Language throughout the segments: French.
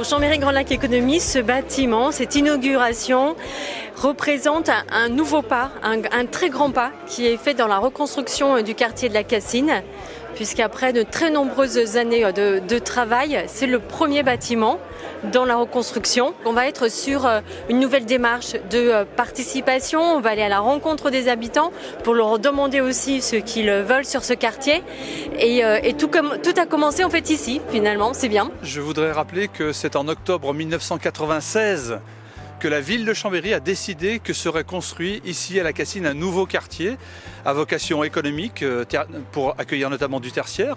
Pour Chambéry Grand Lac Économie, ce bâtiment, cette inauguration représente un nouveau pas, un très grand pas qui est fait dans la reconstruction du quartier de la Cassine, puisqu'après de très nombreuses années de travail, c'est le premier bâtiment dans la reconstruction. On va être sur une nouvelle démarche de participation, on va aller à la rencontre des habitants pour leur demander aussi ce qu'ils veulent sur ce quartier. Et tout a commencé en fait ici, finalement, c'est bien. Je voudrais rappeler que c'est en octobre 1996 que la ville de Chambéry a décidé que serait construit ici à la Cassine un nouveau quartier à vocation économique pour accueillir notamment du tertiaire,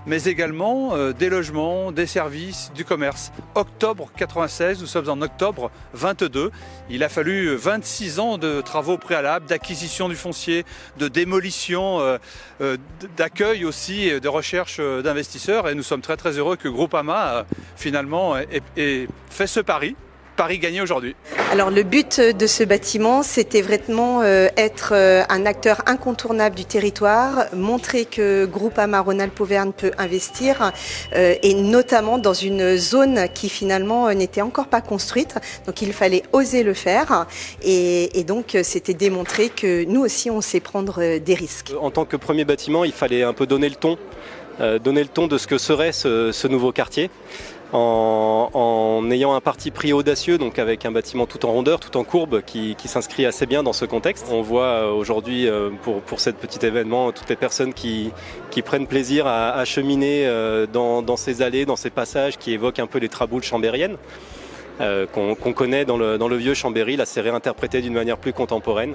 mais également des logements, des services, du commerce. Octobre 96, nous sommes en octobre 22. Il a fallu 26 ans de travaux préalables, d'acquisition du foncier, de démolition, d'accueil aussi, de recherche d'investisseurs. Et nous sommes très très heureux que Groupama finalement ait fait ce pari gagné aujourd'hui. Alors le but de ce bâtiment, c'était vraiment être un acteur incontournable du territoire, montrer que Groupama Rhône-Alpes Auvergne peut investir et notamment dans une zone qui finalement n'était encore pas construite. Donc il fallait oser le faire et donc c'était démontrer que nous aussi on sait prendre des risques. En tant que premier bâtiment, il fallait un peu donner le ton de ce que serait ce nouveau quartier. En ayant un parti pris audacieux, donc avec un bâtiment tout en rondeur, tout en courbe, qui s'inscrit assez bien dans ce contexte. On voit aujourd'hui, pour cet petit événement, toutes les personnes qui prennent plaisir à cheminer dans ces allées, dans ces passages qui évoquent un peu les traboules chambériennes, qu'on connaît dans le vieux Chambéry. Là, c'est réinterprété d'une manière plus contemporaine.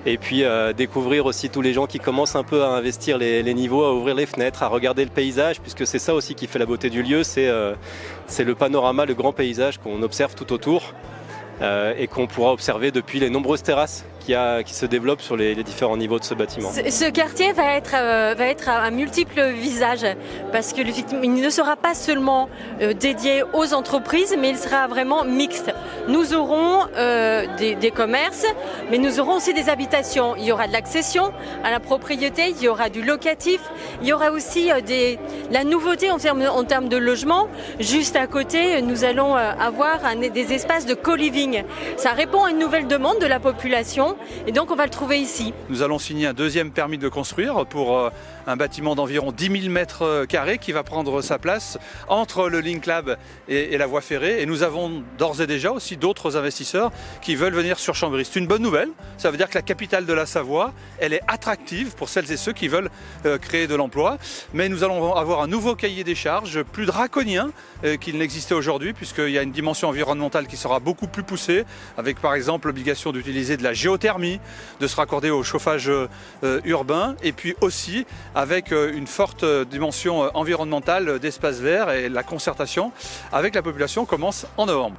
Et puis découvrir aussi tous les gens qui commencent un peu à investir les niveaux, à ouvrir les fenêtres, à regarder le paysage, puisque c'est ça aussi qui fait la beauté du lieu, c'est le panorama, le grand paysage qu'on observe tout autour et qu'on pourra observer depuis les nombreuses terrasses qui se développent sur les différents niveaux de ce bâtiment. Ce quartier va être à multiples visages, parce que il ne sera pas seulement dédié aux entreprises, mais il sera vraiment mixte. Nous aurons des commerces, mais nous aurons aussi des habitations. Il y aura de l'accession à la propriété, il y aura du locatif, il y aura aussi la nouveauté en termes de logement. Juste à côté, nous allons avoir des espaces de co-living. Ça répond à une nouvelle demande de la population. Et donc on va le trouver ici. Nous allons signer un deuxième permis de construire pour un bâtiment d'environ 10 000 mètres carrés qui va prendre sa place entre le Link Lab et la voie ferrée. Et nous avons d'ores et déjà aussi d'autres investisseurs qui veulent venir sur Chambéry. C'est une bonne nouvelle, ça veut dire que la capitale de la Savoie, elle est attractive pour celles et ceux qui veulent créer de l'emploi. Mais nous allons avoir un nouveau cahier des charges, plus draconien qu'il n'existait aujourd'hui, puisqu'il y a une dimension environnementale qui sera beaucoup plus poussée, avec par exemple l'obligation d'utiliser de la géothermie, de se raccorder au chauffage urbain, et puis aussi avec une forte dimension environnementale d'espace vert, et la concertation avec la population commence en novembre.